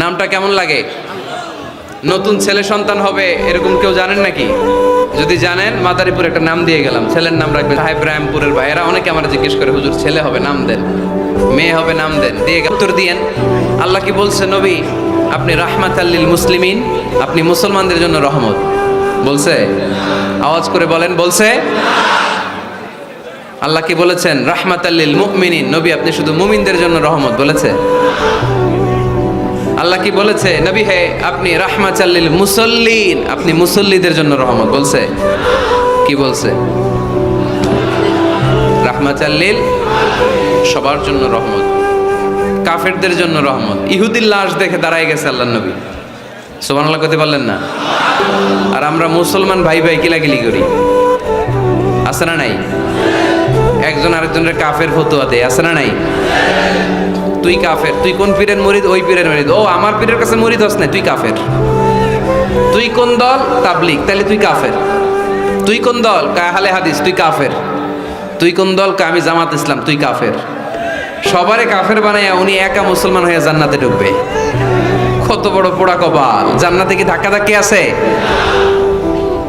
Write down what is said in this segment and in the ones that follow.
নামটা কেমন লাগে? নতুন ছেলে সন্তান হবে এরকম কেউ জানেন নাকি? যদি জানেন মাদারীপুর একটা নাম দিয়ে গেলাম, ছেলের নাম রাখবেন ইব্রাহিমপুরের ভাইয়েরা। অনেকে আমার জিজ্ঞেস করে, হুজুর ছেলে হবে নাম দেন, মেয়ে হবে নাম দেন, দিয়ে উত্তর দিয়েন। আল্লাহ কি বলছে? নবী আপনি রাহমাতাল লিল মুসলিমিন, আপনি মুসলমানদের জন্য রহমত বলছে? আওয়াজ করে বলেন, বলছে? আল্লাহ কি বলেছেন? রাহমাতাল লিল মুমিনিন, নবী আপনি শুধু মুমিনদের জন্য রহমত বলেছে? আল্লাহ কি বলেছে? নবী হে আপনি রাহমাতাল লিল মুসাল্লিন, আপনি মুসল্লিদের জন্য রহমত বলছে? কি বলছে? রাহমাতাল লিল, সবার জন্য রহমত, কাফেরদের জন্য রহমত। ইহুদির লাশ দেখে দাঁড়ায় গেছে আল্লাহর নবী, সুবহানাল্লাহ করতে পারলেন না? আর আমরা মুসলমান ভাই ভাই কিলাকিলি করি, আছে না নাই? একজন আরেকজনের কাফের ফতোয়া দেয়, আছে না নাই? তুই কাফের, তুই কোন পীরের মুরিদ? ওই পীরের মুরিদ। ও আমার পীরের কাছে মুরিদ হস না, তুই কাফের। তুই কোন দল? তাবলীগ, তাহলে তুই কাফের। তুই কোন দল? আহলে হাদিস, তুই কাফের। তুই কোন দল? আমি জামাত ইসলাম, তুই কাফের। সবারে কাফের বানাইয়া উনি একা মুসলমান হয়ে জান্নাতে ঢুকবে। কত বড় পোড়া কপাল! জান্নাতে কি ধাক্কা ধাক্কি আছে?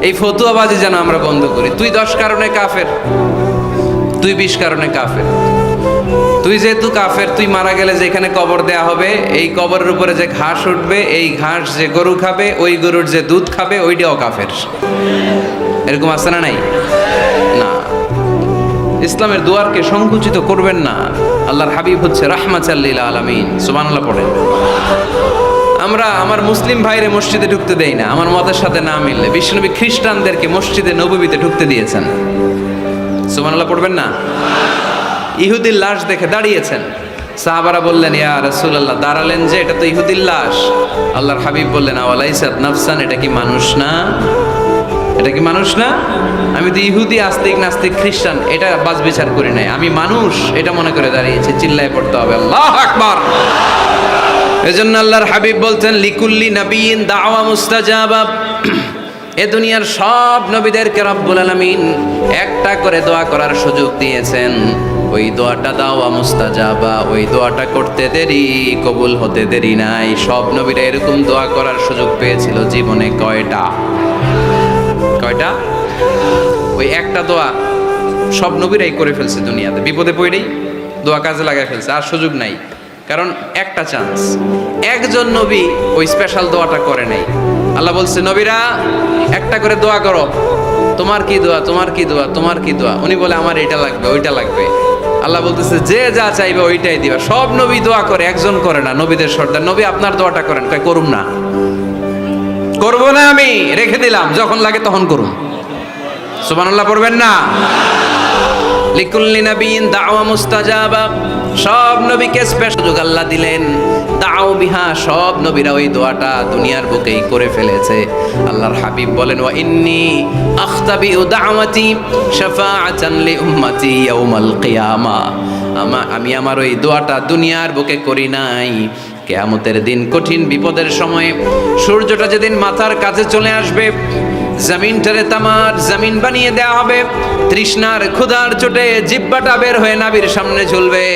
এই ফতুয়াবাজি যেন আমরা বন্ধ করি। তুই 10 কারণে কাফের, তুই 20 কারণে কাফের। তুই যেহেতু কাফের, তুই মারা গেলে যেখানে কবর দেয়া হবে, এই কবরের উপরে যে ঘাস উঠবে, এই ঘাস যে গরু খাবে, ওই গরুর যে দুধ খাবে, ওইটাও কাফের। এরকম আছে না নাই? না, ইসলামের দুয়ারকে সংকুচিত করবেন না। আল্লাহর হাবিব হচ্ছে রাহমাতাল লিল আলামিন, সুবহানাল্লাহ পড়েন। আমরা আমার মুসলিম ভাইরে মসজিদে ঢুকতে দেই না, আমার মতের সাথে না মিললে। বিশ্বনবী খ্রিস্টানদেরকে মসজিদে নববীতে ঢুকতে দিয়েছেন, সুবহানাল্লাহ পড়বেন না? ইহুদির লাশ দেখে দাঁড়িয়েছেন, সাহাবারা বললেন ইয়া রাসূলুল্লাহ, দাঁড়ালেন যে, এটা তো ইহুদির লাশ। আল্লাহর হাবিব বললেন আওয়ালাইসাত নাফসান, এটা কি মানুষ না? এটা কি মানুষ না? আমি তো ইহুদি, আস্তিক, নাস্তিক, খ্রিস্টান এটা বাজ বিচার করি নাই, আমি মানুষ এটা মনে করে দাঁড়িয়েছি। চিল্লায় পড়তে হবে আল্লাহু আকবার। এজন্য আল্লাহর হাবিব বলতেন লিকুল্লি নাবিয়িন দাওয়া মুস্তাজাবা। এ দুনিয়ার সব নবীদেরকে রব্বুল আলামিন একটা করে দোয়া করার সুযোগ দিয়েছেন। ওই দোয়াটা দাওয়া মুস্তাজাবা, ওই দোয়াটা করতে দেরি, কবুল হতে দেরি নাই। সব নবীরা এরকম দোয়া করার সুযোগ পেয়েছিল জীবনে। কয়টা? কয়টা? ওই একটা দোয়া সব নবীরাই করে ফেলছে দুনিয়াতে। বিপদে পড়েই দোয়া কাজে লাগায় ফেলছে, আর সুযোগ নাই। কারণ একটা চান্স, একজন নবী ওই স্পেশাল দোয়াটা করে নাই। আল্লাহ বলছে নবীরা একটা করে দোয়া করো। তোমার কি দোয়া? তোমার কি দোয়া? তোমার কি দোয়া? উনি বলে আমার এটা লাগবে, ওইটা লাগবে। আল্লাহ বলতেছে যে যা চাইবে ওইটাই দিবা। সব নবী দোয়া করে, একজন করে না। নবীদের সর্দার নবী আপনার দোয়াটা করেন। কয় করুম না, করবো না, আমি রেখে দিলাম, যখন লাগে তখন করুন। সুবহানাল্লাহ পড়বেন না? লিকুল্লি নাবিয়িন দাওয়া মুস্তাজাবা, সব নবীকে স্পেশাল সুযোগ আল্লাহ দিলেন। দাও বিহা, সব নবীরা ওই দোয়াটা দুনিয়ার বুকেই করে ফেলেছে। আল্লাহর হাবিব বলেন ওয়া ইন্নী আখতাবিউ দাওয়াতি শাফাআতান লি উম্মতি ইয়াউমাল কিয়ামা। আমি আমার ওই দোয়াটা দুনিয়ার বুকে করি নাই, কিয়ামতের দিন কঠিন বিপদের সময়ে, সূর্যটা যেদিন মাথার কাছে চলে আসবে, জমিনটারে তামার জমিন বানিয়ে দেওয়া হবে, তৃষ্ণার ক্ষুধার চোটে জিহ্বাটা বের হয়ে নাবির সামনে ঝুলবে,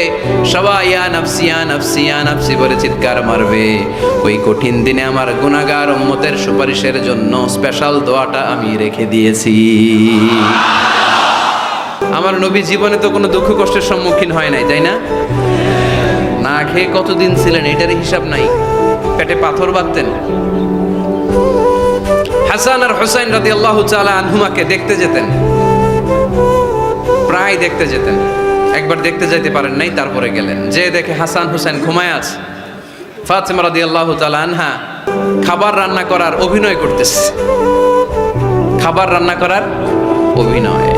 সবাই ইয়া নাফসি ইয়া নাফসি ইয়া নাফসি বলে চিৎকার মারবে। ওই কঠিন দিনে আমার গুনাহগার উম্মতের সুপারিশের জন্য স্পেশাল দোয়াটা আমি রেখে দিয়েছি। আমার নবী জীবনে তো কোনো দুঃখ কষ্টের সম্মুখীন হয় নাই, তাই না? না খেয়ে কতদিন ছিলেন এটার হিসাব নাই, পেটে পাথর বাঁধতেন। হাসান আর হুসাইন রাদিয়াল্লাহু তাআলা আনহুমাকে দেখতে যেতেন, প্রায় দেখতে যেতেন। একবার দেখতে যাইতে পারেন নাই, তারপরে গেলেন। যে দেখে হাসান হুসাইন ঘুমায় আছে। ফাতিমা রাদিয়াল্লাহু তাআলা আনহা খাবার রান্না করার অভিনয় করতেছে, খাবার রান্না করার অভিনয়।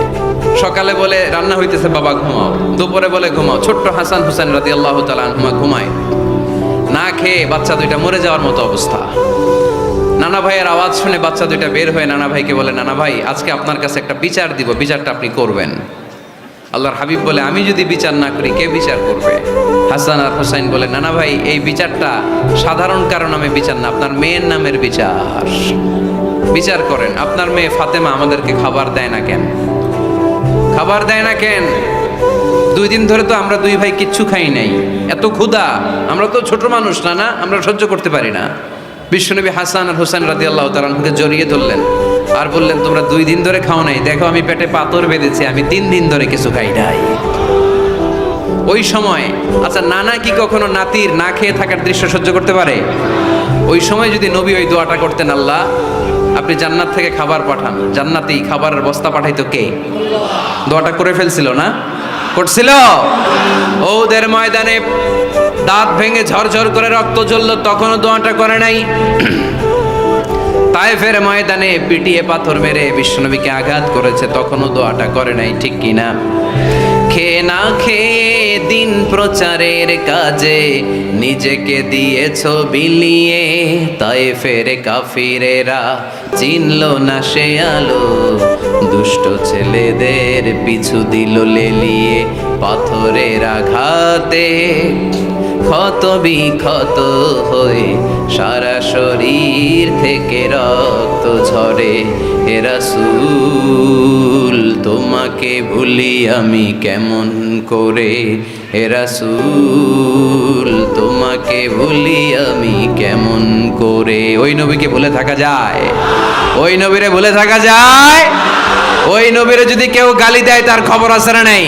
সকালে বলে রান্না হইতেছে, বাবা ঘুমাও। দুপুরে বলে ঘুমাও। ছোট্ট হাসান হুসাইন রাদিয়াল্লাহু তাআলা আনহুমা ঘুমায়, না খেয়ে বাচ্চা দুইটা মরে যাওয়ার মতো অবস্থা। নানা ভাইয়ের আওয়াজ শুনে বাচ্চা দুইটা বের হয়ে নানা ভাইকে বলে, নানা ভাই আজকে আপনার কাছে একটা বিচার দিব, বিচারটা আপনি করবেন। আল্লাহর হাবিব বলে, আমি যদি বিচার না করি কে বিচার করবে? হাসান আর হুসাইন বলে, নানা ভাই এই বিচারটা সাধারণ কারণ আমি বিচার না, আপনার মেয়ের নামের বিচার। বিচার করেন, আপনার মেয়ে ফাতেমা আমাদেরকে খাবার দেয় না কেন? খাবার দেয় না কেন? 2 দিন ধরে তো আমরা 2 ভাই কিচ্ছু খাই নাই, এত ক্ষুধা, আমরা তো ছোট মানুষ না, আমরা সহ্য করতে পারি না। বিশ্বনবী হাসান আর হোসেন রাদিয়াল্লাহু তাআলা আনহুকে জড়িয়ে ধরলেন আর বললেন, তোমরা 2 দিন ধরে খাও নাই, দেখো আমি পেটে পাথর বেঁধেছি, আমি 3 দিন ধরে কিছু খাই নাই। ওই সময় আচ্ছা, নানা কি কখনো নাতির না খেয়ে থাকার দৃশ্য সহ্য করতে পারে? ওই সময় যদি নবী ওই দোয়াটা করতেন, আল্লাহ আপনি জান্নাত থেকে খাবার পাঠান, জান্নাতি খাবারের বস্তা পাঠাইতো কে? দোয়াটা করে ফেলছিল না? করছিল? ওদের ময়দানে দাঁত ভেঙে ঝরঝর করে রক্ত ঝরল, তখনও দোয়াটা করে নাই। তায়েফের ময়দানে পিটিয়ে পাথর মেরে বিশ্বনবীকে আঘাত করেছে, তখনও দোয়াটা করে নাই, ঠিক কিনা? খেয়ে না খেয়ে দিন প্রচারের কাজে নিজেকে দিয়েছ বিলিয়ে, তায়েফের কাফিরেরা চিনল না সে আলো, দুষ্ট ছেলেদের পিছু দিল লেলিয়ে, পাথরের আঘাতে ক্ষত বিক্ষত হয়ে সারা শরীর থেকে রক্ত ঝরে। হে রাসূল তোমাকে ভুলি আমি কেমন করে, হে রাসূল তোমাকে ভুলি আমি কেমন করে। ওই নবীকে ভুলে থাকা যায়? ওই নবীরে ভুলে থাকা যায়? ওই নবীরে যদি কেউ গালি দেয় তার খবর আছে না নাই?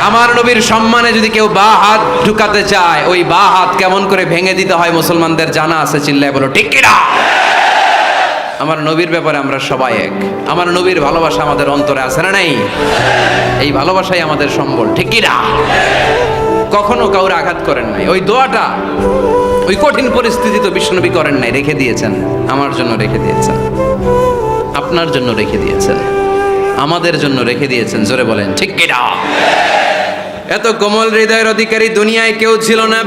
আমার নবীর সম্মানে যদি কেউ বা হাত ঢুকাতে চায়, ওই বা হাত কেমন করে ভেঙে দিতে হয় মুসলমানদের জানা আছে, চিল্লায় বলো ঠিক কিনা? আমার নবীর ব্যাপারে আমরা সবাই এক। আমার নবীর ভালোবাসা আমাদের অন্তরে আছে না নাই? এই ভালোবাসাই আমাদের সম্বল, ঠিক কিনা? কখনো কাউরে আঘাত করেন নাই। ওই দোয়াটা ওই কঠিন পরিস্থিতি তো বিশ্বনবী করেন নাই, রেখে দিয়েছেন আমার জন্য, রেখে দিয়েছেন আপনার জন্য, রেখে দিয়েছেন আমাদের জন্য, রেখে দিয়েছেন। জোরে বলেন ঠিক কিনা? এত কোমল হৃদয়ের অধিকারী দুনিয়ায় কেউ ছিল না।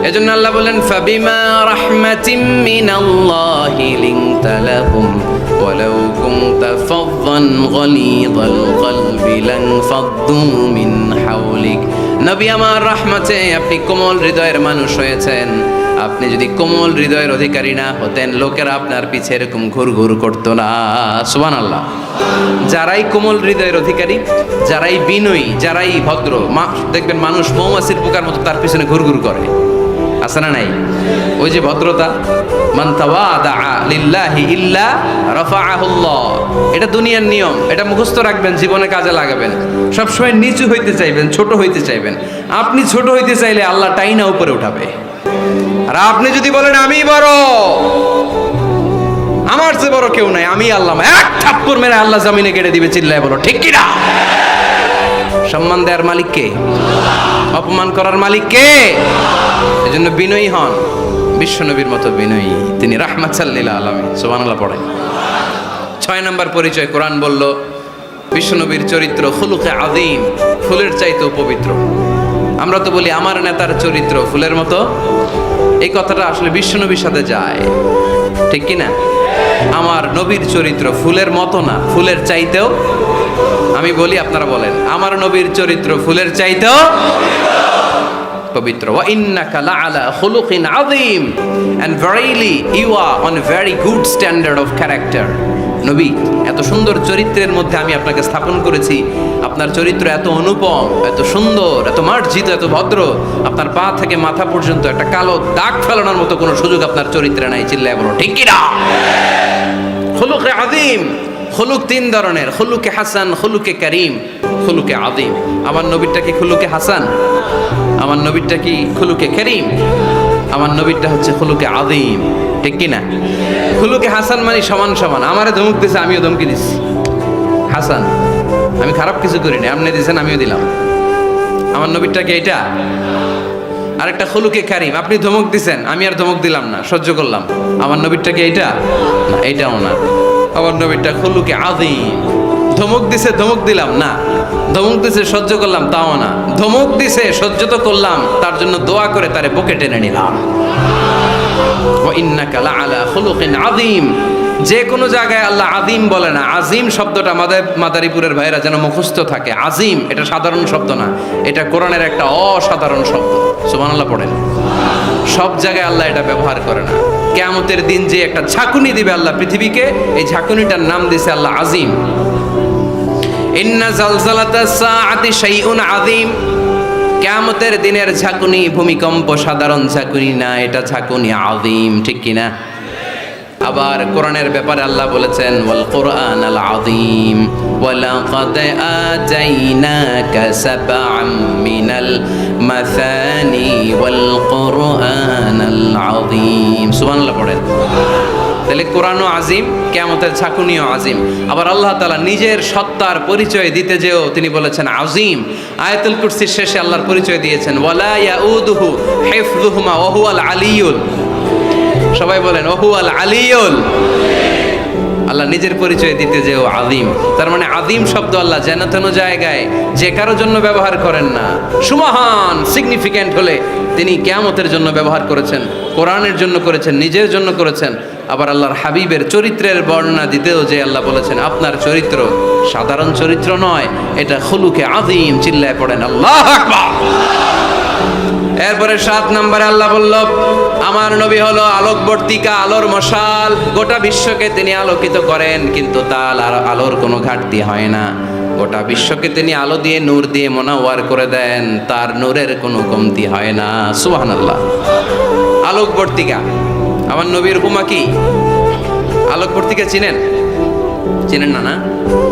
এজন্য আল্লাহ বলেন, ফাবিমা রাহমাতিম মিনাল্লাহি লিনতা লাহুম ওয়ালাউ কুনতা ফাযযান গালিযাল কলবি লানফাদ্দু মিন হাওলিক। নবী আমার রহমতে আপনি কোমল হৃদয়ের মানুষ হয়েছেন। আপনি যদি কোমল হৃদয়ের অধিকারী না হতেন, লোকেরা আপনার পিছে এরকম ঘুরঘুর করতো না। সুবহানাল্লাহ। যারাই কোমল হৃদয়ের অধিকারী, যারাই বিনয়ী, যারাই ভদ্র, দেখবেন মানুষ মৌমাছির পোকার মতো তার পিছনে ঘুরঘুর করে, আছে না নাই? ওই যে ভদ্রতা, মান তাওয়াদা লিল্লাহি ইল্লা রাফাআহুল্লাহ, এটা দুনিয়ার নিয়ম, এটা মুখস্থ রাখবেন, জীবনে কাজে লাগাবেন। সবসময় নিচু হইতে চাইবেন, ছোট হইতে চাইবেন। আপনি ছোট হইতে চাইলে আল্লাহ টাইনা উপরে উঠাবে। আর আপনি যদি বলেন আমি বড়, আমার চেয়ে বড় কেউ নাই, আমি আল্লাহ, এক থাপ্পড় মেরে আল্লাহ জমিনে কেটে দিবে, চিল্লায় বলো ঠিক কিনা? সম্মান দেওয়ার মালিক কে? অপমান করার মালিক কে? এজন্য বিনয়ী হন, বিশ্বনবীর মতো বিনয়ী। তিনি রাহমাতাল লিল আলামিন। সুবহানাল্লাহ পড়েন। 6 নম্বর পরিচয় কোরআন বলল, বিশ্বনবীর চরিত্র খুলুকে আযীম, ফুলের চাইতেও পবিত্র। আমরা তো বলি আমার নেতার চরিত্র ফুলের মতো, এই কথাটা আসলে বিশ্বনবীর সাথে যায়, ঠিক কি না? আমার নবীর চরিত্র ফুলের মতো না, ফুলের চাইতেও। আমি বলি, আপনারা বলেন, আমার নবীর চরিত্র ফুলের চাইতেও পবিত্র। ওয়া ইন্নাকা লাআলা খুলুকিন আযীম, and verily you are on a very good standard of character. নবী, এত সুন্দর চরিত্রের মধ্যে আমি আপনাকে স্থাপন করেছি। আপনার চরিত্র এত অনুপম, এত সুন্দর, এত মার্জিত, এত ভদ্র, আপনার পা থেকে মাথা পর্যন্ত একটা কালো দাগ ফেলানোর মতো কোনো সুযোগ আপনার চরিত্রে নাই, চিল্লায় বলো ঠিক কিনা? খুলুকে আযীম। খুলুক 3 ধরনের, খুলুকে হাসান, খুলুকে কারীম, খুলুকে আযীম। আমার নবীরটা কি খুলুকে হাসান? আমার নবীরটা কি খুলুকে কারীম? আমার নবীরটা হচ্ছে খুলুকে আযীম, ঠিক কি না? খুলুকে হাসান মানে সমান সমান। আমারে ধমক দিছে, আমিও ধমকি দিচ্ছি, হাসান। আমি খারাপ কিছু করিনি, আপনি দিয়েছেন আমিও দিলাম। আমার নবীরটা কি এটা? আরেকটা খুলুকে কারীম, আপনি ধমক দিছেন, আমি আর ধমক দিলাম না, সহ্য করলাম। আমার নবীরটা কি এটা? না, এইটাও না। আমার নবীরটা খুলুকে আযীম, ধমক দিছে, ধমক দিলাম না, ধমক দিছে সহ্য করলাম, তাও না, ধমক দিছে সহ্য তো করলাম, তার জন্য দোয়া করে তারে বুকে টেনে নিলাম। ওয়া ইন্নাকা লাআলা খুলুকিন আযীম। যে কোনো জায়গায় আল্লাহ আযীম বলে না। আযীম শব্দটা মাদারীপুরের ভাইরা যেন মুখস্থ থাকে। আযীম এটা সাধারণ শব্দ না, এটা কোরআনের একটা অসাধারণ শব্দ। সুবহানাল্লাহ পড়েন। সব জায়গায় আল্লাহ এটা ব্যবহার করে না। কিয়ামতের দিন যে একটা ঝাঁকুনি দিবে আল্লাহ পৃথিবীকে, এই ঝাঁকুনিটার নাম দিয়েছে আল্লাহ আযীম। ইন্না জালজালাতাস সাআতি শাইউন আযীম, কিয়ামতের দিনের ঝাঁকুনি ভূমিকম্প সাধারণ ঝাঁকুনি না, এটা ঝাঁকুনি আযীম, ঠিক কি না? আবার কোরআনের ব্যাপারে আল্লাহ বলেছেন ওয়াল কুরআনাল আযীম ওয়ালাকাদ আতাইনাকা সাবআম মিনাল মাসানি ওয়াল কুরআনাল আযীম। সুবহানাল্লাহ পড়েন। তাহলে কোরআনও আজিম, কিয়ামতের ঝাঁকুনিও আজিম। আবার আল্লাহ তাআলা নিজের সত্তার পরিচয় দিতে যেও তিনি বলেছেন আজিম। আয়াতুল কুরসির শেষে আল্লাহর পরিচয় দিয়েছেন ওয়ালা ইয়াউদুহু হিফযুহুমা ওয়া হুয়াল আলিয়ুল, সবাই বলেন ওহুয়াল আলিয়ুল। আল্লাহ নিজের পরিচয় দিতে যেও আযীম, তার মানে আযীম শব্দ আল্লাহ যেন তেন জায়গায় যে কারোর জন্য ব্যবহার করেন না। সুমহান সিগনিফিক্যান্ট হলে তিনি কিয়ামতের জন্য ব্যবহার করেছেন, কোরআনের জন্য করেছেন, নিজের জন্য করেছেন। আবার আল্লাহর হাবিবের চরিত্রের বর্ণনা দিতেও যে আল্লাহ বলেছেন আপনার চরিত্র সাধারণ চরিত্র নয়, এটা খুলুকে আযীম। চিল্লায় পড়েন আল্লাহু আকবার। এরপরে 7 নম্বরে আল্লাহ বলল আমার নবী হলো আলোকবর্তিকা, আলোর মশাল। গোটা বিশ্বকে তিনি আলোকিত করেন, কিন্তু তার আলোর কোনো ঘাটতি হয় না। গোটা বিশ্বকে তিনি আলো দিয়ে নূর দিয়ে মোনাওয়ার করে দেন, তার নূরের কোনো কমতি হয় না। সুবহানাল্লাহ। আলোকবর্তিকা আমার নবীর উপমা কি? আলোকবর্তিকা চিনেন? চিনেন না? না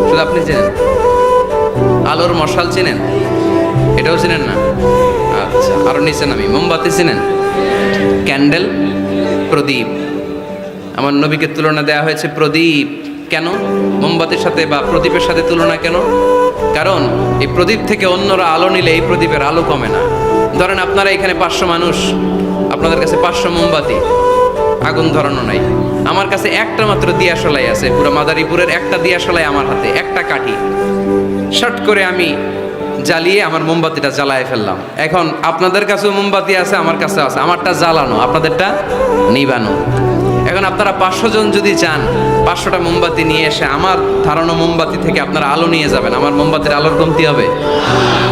শুধু আপনি চিনেন। আলোর মশাল চিনেন? এটাও চিনেন না? আচ্ছা, আরো নিচে নামি। মোমবাতি চিনেন? ক্যান্ডেল, প্রদীপ। আমার নবীকে তুলনা দেওয়া হয়েছে প্রদীপ। কেন মোমবাতির সাথে বা প্রদীপের সাথে তুলনা কেন? কারণ এই প্রদীপ থেকে অন্যরা আলো নিলে এই প্রদীপের আলো কমে না। ধরেন আপনারা এখানে 500 মানুষ, আপনাদের কাছে 500 মোমবাতি, আগুন ধরানো নাই। আমার কাছে একটা মাত্র দিয়াশলাই আছে, পুরো মাদারীপুরের একটা দিয়াশলাই আমার হাতে, একটা কাঠি। শর্ট করে আমি জ্বালিয়ে আমার মোমবাতিটা জ্বালায় ফেললাম। এখন আপনাদের কাছেও মোমবাতি আছে, আমার কাছে আছে, আমারটা জ্বালানো, আপনাদেরটা নিবানো। এখন আপনারা 500 জন যদি চান 500টা মোমবাতি নিয়ে এসে আমার ধারণা মোমবাতি থেকে আপনারা আলো নিয়ে যাবেন, আমার মোমবাতির আলোর কমতি হবে?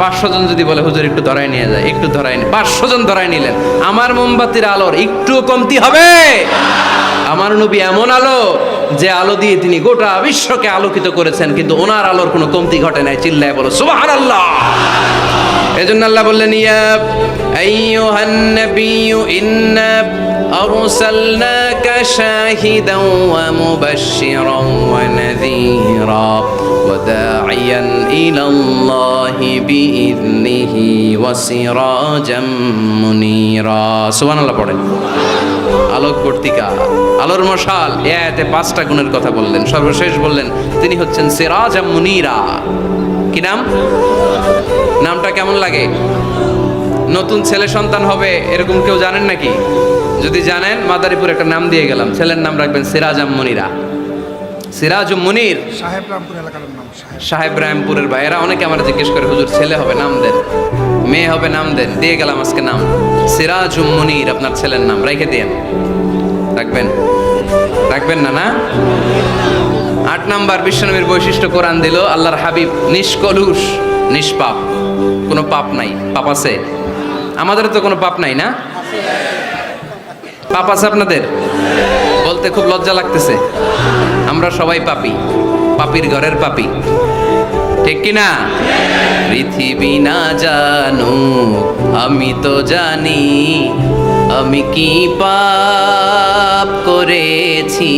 500 জন যদি বলে হুজুর একটু ধরায় নিয়ে যায়, একটু ধরায় 500 জন ধরায় নিলেন, আমার মোমবাতির আলোর একটু কমতি হবে? আমার নবী এমন আলো যে আলো দিয়ে তিনি গোটা বিশ্বকে আলোকিত করেছেন, কিন্তু ওনার আলোর কোনো কমতি ঘটে নাই। চিল্লায় বলো সুবহানাল্লাহ। এজন্য আল্লাহ বললেন ইয়া আইয়ুহান নাবিয়্যু ইন্না আরসালনাকা শাহিদান ওয়া মুবাশশিরান ওয়া নাযীরা ওয়া দাঈয়ান ইলাল্লাহি বিইذনিহি ওয়া সিরাজাম মুনীরা। সুবহানাল্লাহ পড়েন। আলোকবর্তিকা, আলোর মশাল। এ আয়াতে 5টা গুণের কথা বললেন, সর্বশেষ বললেন তিনি হচ্ছেন সিরাজাম মুনীরা। কি নাম? নামটা কেমন লাগে? নতুন ছেলে সন্তান হবে এরকম কেউ জানেন নাকি? যদি জানেন মাদারীপুর একটা নাম দিয়ে গেলাম, ছেলের নাম রাখবেন সিরাজাম মুনীরা। সিরাজুম মুনীর সাহেব রামপুর এলাকার নাম। সাহেব রামপুরের ভাইয়েরা অনেকে আমার জিজ্ঞেস করে হুজুর ছেলে হবে নাম দেন, মেয়ে হবে নাম দেন। দিয়ে গেলাম আজকে নাম সিরাজুম মুনীর, আপনার ছেলের নাম রেখে দেন। রাখবেন? রাখবেন না? না। 8 নাম্বার বিশ্বনবীর বৈশিষ্ট্য কোরআন দিল, আল্লাহর হাবিব নিষ্কলুষ, নিষ্পাপ, কোনো পাপ নাই। পাপ আছে? আমাদের তো কোনো পাপ নাই না? পাপ আছে আপনাদের? বলতে খুব লজ্জা লাগতেছে। আমরা সবাই পাপী, পাপীর ঘরের পাপী, ঠিক কি না? পৃথিবী না জানো আমি তো জানি, আমি কি পাপ করেছি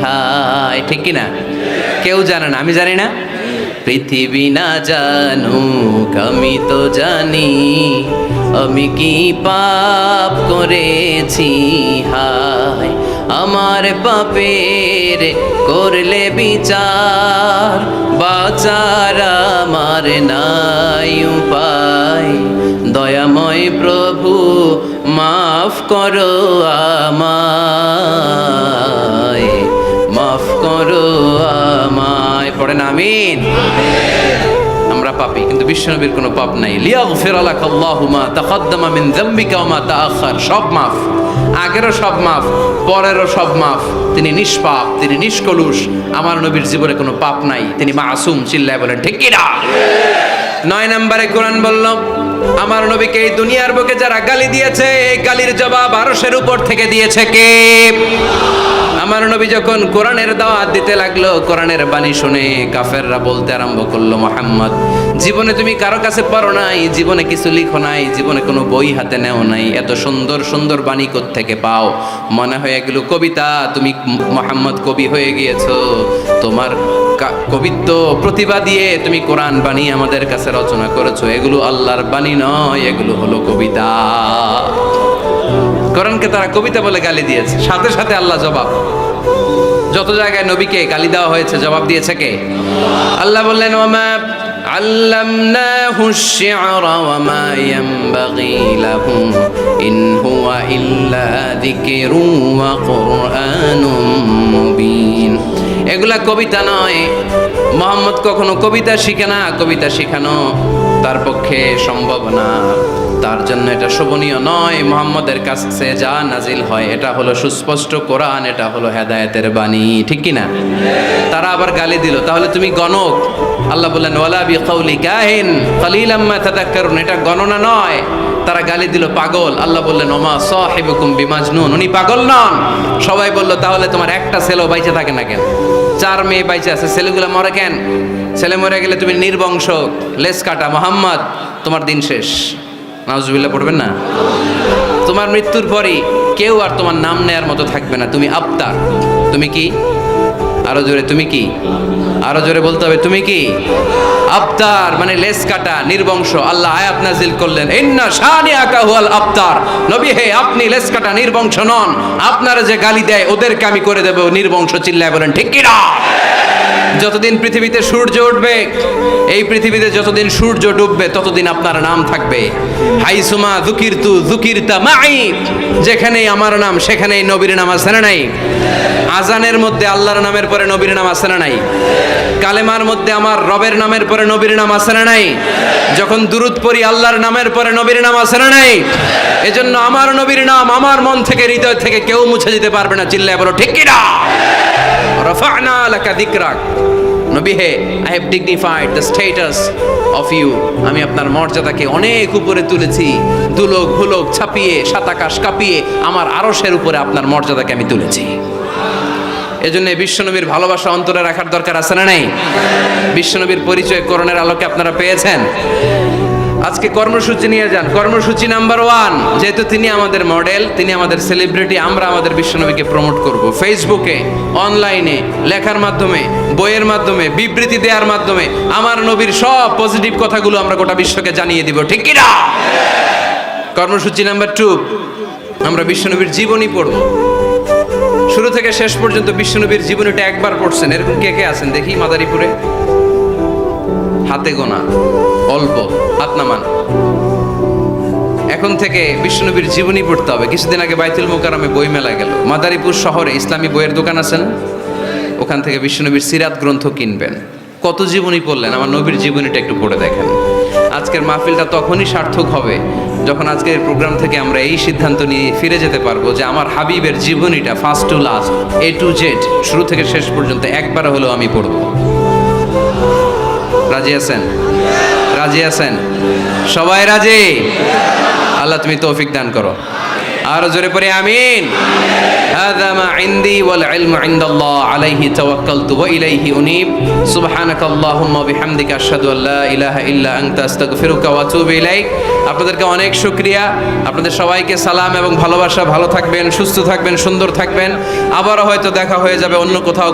হায়, ঠিক কি না? কেউ জানে না, আমি জানি না। পৃথিবী না জানুক আমি তো জানি, আমি কি পাপ করেছি হায়। আমার পাপের করলে বিচার, বাঁচার আমার নাই উপায়। দয়াময় প্রভু মাফ করো আমায়, মাফ করো আমায়। পড়েন আমিন। আমরা পাপী, কিন্তু বিশ্বনবীর কোনো পাপ নাই। লিয়াগফির লাকাল্লাহু মা তাকাদ্দামা মিন যামবিকা ওয়া মা তাআখার। সব মাফ, আগেরও সব মাফ, পরেরও সব মাফ। তিনি নিষ্পাপ, তিনি নিষ্কলুষ। আমার নবীর জীবনে কোনো পাপ নাই, তিনি মাসুম। চিল্লায় বলেন ঠিক কি না? 9 নম্বরে কোরআন বলল আমার নবীকে এই দুনিয়ার বুকে যারা গালি দিয়েছে, এই গালির জবাব আরশের উপর থেকে দিয়েছে কে? আমার নবী যখন কোরআনের দাওয়াত দিতে লাগলো, কোরআনের বাণী শুনে কাফেররা বলতে আরম্ভ করলো, মুহাম্মদ জীবনে তুমি কারো কাছে পড়ো নাই, জীবনে কিছু লিখো নাই, জীবনে কোনো বই হাতে নেও নাই, এত সুন্দর সুন্দর বাণী কোত্থেকে পাও? মনে হয় এগুলো কবিতা, তুমি মুহাম্মদ কবি হয়ে গিয়েছো, তোমার কবিত্ব প্রতিভা দিয়ে তুমি কোরআন বাণী আমাদের কাছে রচনা করেছো, এগুলো আল্লাহর বাণী নয়, এগুলো হলো কবিতা। কোরআনকে তারা কবিতা বলে গালি দিয়েছে। সাথে সাথে আল্লাহ জবাব, যত জায়গায় নবীকে গালি দেওয়া হয়েছে জবাব দিয়েছে কে? আল্লাহ বললেন, ওমা আল্লামনাহু আশ-শি'রা ওয়া মা ইয়ানবাগী লাহু ইন হুয়া ইল্লা যিকরুন ওয়া কুরআনুম মুবিন। এগুলা কবিতা নয়, মুহাম্মদ কখনো কবিতা শিখে না, কবিতা শেখানো তার পক্ষে সম্ভব না, তার জন্য এটা শোভনীয় নয়। মুহাম্মদের কাছে যা নাজিল হয় এটা হলো সুস্পষ্ট কোরআন, এটা হলো হেদায়েতের বাণী, ঠিক কি না? তারা আবার গালি দিল, তাহলে তুমি গণক। আল্লাহ বললেন, ওয়ালা বিকাউলি কাহিন কালিলাম মা তাযাক্কারুন, এটা গণনা নয়। তারা গালি দিল পাগল। আল্লাহ বললেন, ওমা সাহিবুকুম বিমাজনুন, উনি পাগল নন। সবাই বলল, তাহলে তোমার একটা ছেলেও বাইচে থাকে না কেন? 4 মেয়ে বাইচে আছে, ছেলেগুলো মরে কেন? ছেলে মরে গেলে তুমি নির্বংশ, লেস কাটা। মুহাম্মদ তোমার দিন শেষ। নাউজুবিল্লাহ পড়বেন না? তোমার মৃত্যুর পরই কেউ আর তোমার নাম নেয়ার মতো থাকবে না, তুমি আবতার। তুমি কি? আরো জোরে, তুমি কি? আরো জোরে বলতে হবে, তুমি কি? আবতার মানে লেস কাটা, নির্বংশ। আল্লাহ আয়াত নাজিল করলেন, ইন্না শানিআকা হুয়াল আবতার। নবী হে, আপনি লেস কাটা, নির্বংশ নন। আপনারা যে গালি দেয় ওদেরকে আমি করে দেব নির্বংশ। চিল্লায় বলেন ঠিক কি না? যতদিন পৃথিবীতে সূর্য উঠবে, এই পৃথিবীতে যতদিন সূর্য ডুববে ততদিন আপনার নাম থাকবে। হাইসুমা যুকিরতু যুকিরতা মাই, যেখানেই আমার নাম সেখানেই নবীর নাম আছে না নাই? আজানের মধ্যে আল্লাহর নামের পরে নবীর নাম আছে না নাই? কালেমার মধ্যে আমার রবের নামের পরে নবীর নাম আছে না নাই? যখন দুরূদ পড়ি আল্লাহর নামের পরে নবীর নাম আছে না নাই? এজন্য আমার নবীর নাম আমার মন থেকে, হৃদয় থেকে কেউ মুছে দিতে পারবে না। চিল্লায় বলো ঠিক কি না? রাফা'না লাকা যিকরাক, নবী হে, I have dignified the status of you, আমি আপনার মর্যাদাকে অনেক উপরে তুলেছি। দুলোক ভুলোক ছাপিয়ে, সাত আকাশ কাঁপিয়ে আমার আরশের উপরে আপনার মর্যাদাকে আমি তুলেছি। এজন্য বিশ্বনবীর ভালোবাসা অন্তরে রাখার দরকার আছে না নাই? বিশ্বনবীর পরিচয় কোরআনের আলোকে আপনারা পেয়েছেন। আজকে কর্মসূচি নিয়ে যান। কর্মসূচি নাম্বার 1, যেহেতু তিনি আমাদের মডেল, তিনি আমাদের সেলিব্রিটি, আমরা আমাদের বিশ্বনবীকে প্রমোট করব। ফেসবুকে, অনলাইনে, লেখার মাধ্যমে, বইয়ের মাধ্যমে, বিবৃতি দেওয়ার মাধ্যমে আমার নবীর সব পজিটিভ কথাগুলো আমরা গোটা বিশ্বকে জানিয়ে দিব, ঠিক কি না? কর্মসূচি নাম্বার 2, আমরা বিশ্বনবীর জীবনী পড়ব। শুরু থেকে শেষ পর্যন্ত বিশ্বনবীর জীবনীটা একবার পড়ছেন এরকম কে কে আছেন দেখি মাদারীপুরে? হাতে গোনা, অল্প, হাত নামান। এখন থেকে বিশ্বনবীর জীবনী পড়তে হবে। কিছুদিন আগে বাইতুল মোকাররমে বই মেলা গেল। মাদারীপুর শহরে ইসলামী বইয়ের দোকান আছেন, ওখান থেকে বিশ্বনবীর সিরাত গ্রন্থ কিনবেন। কত জীবনী পড়লেন, আমার নবীর জীবনীটা একটু পড়ে দেখেন। আজকের মাহফিলটা তখনই সার্থক হবে যখন আজকের প্রোগ্রাম থেকে আমরা এই সিদ্ধান্ত নিয়ে ফিরে যেতে পারবো যে আমার হাবিবের জীবনীটা first to last, A to Z, শুরু থেকে শেষ পর্যন্ত একবার হলেও আমি পড়ব। রাজি আছেন? রাজি আছেন? সবাই রাজি? আল্লাহ তুমি তৌফিক দান করো। আর জোরে পড়ে আমিন। হাযা মা ইনদি ওয়াল ইলমু ইনদাল্লাহ আলাইহি তাওয়াক্কালতু ওয়া ইলাইহি উনীব। সুবহানাকাল্লাহুম্মা ওয়া বিহামদিকা আশহাদু আল্লা ইলাহা ইল্লা আনতা আস্তাগফিরুকা ওয়া আতুবু ইলাইক। আপনাদেরকে অনেক শুকরিয়া। আপনাদের সবাইকে সালাম এবং ভালোবাসা। ভালো থাকবেন, সুস্থ থাকবেন, সুন্দর থাকবেন। আবারও হয়তো দেখা হয়ে যাবে অন্য কোথাও।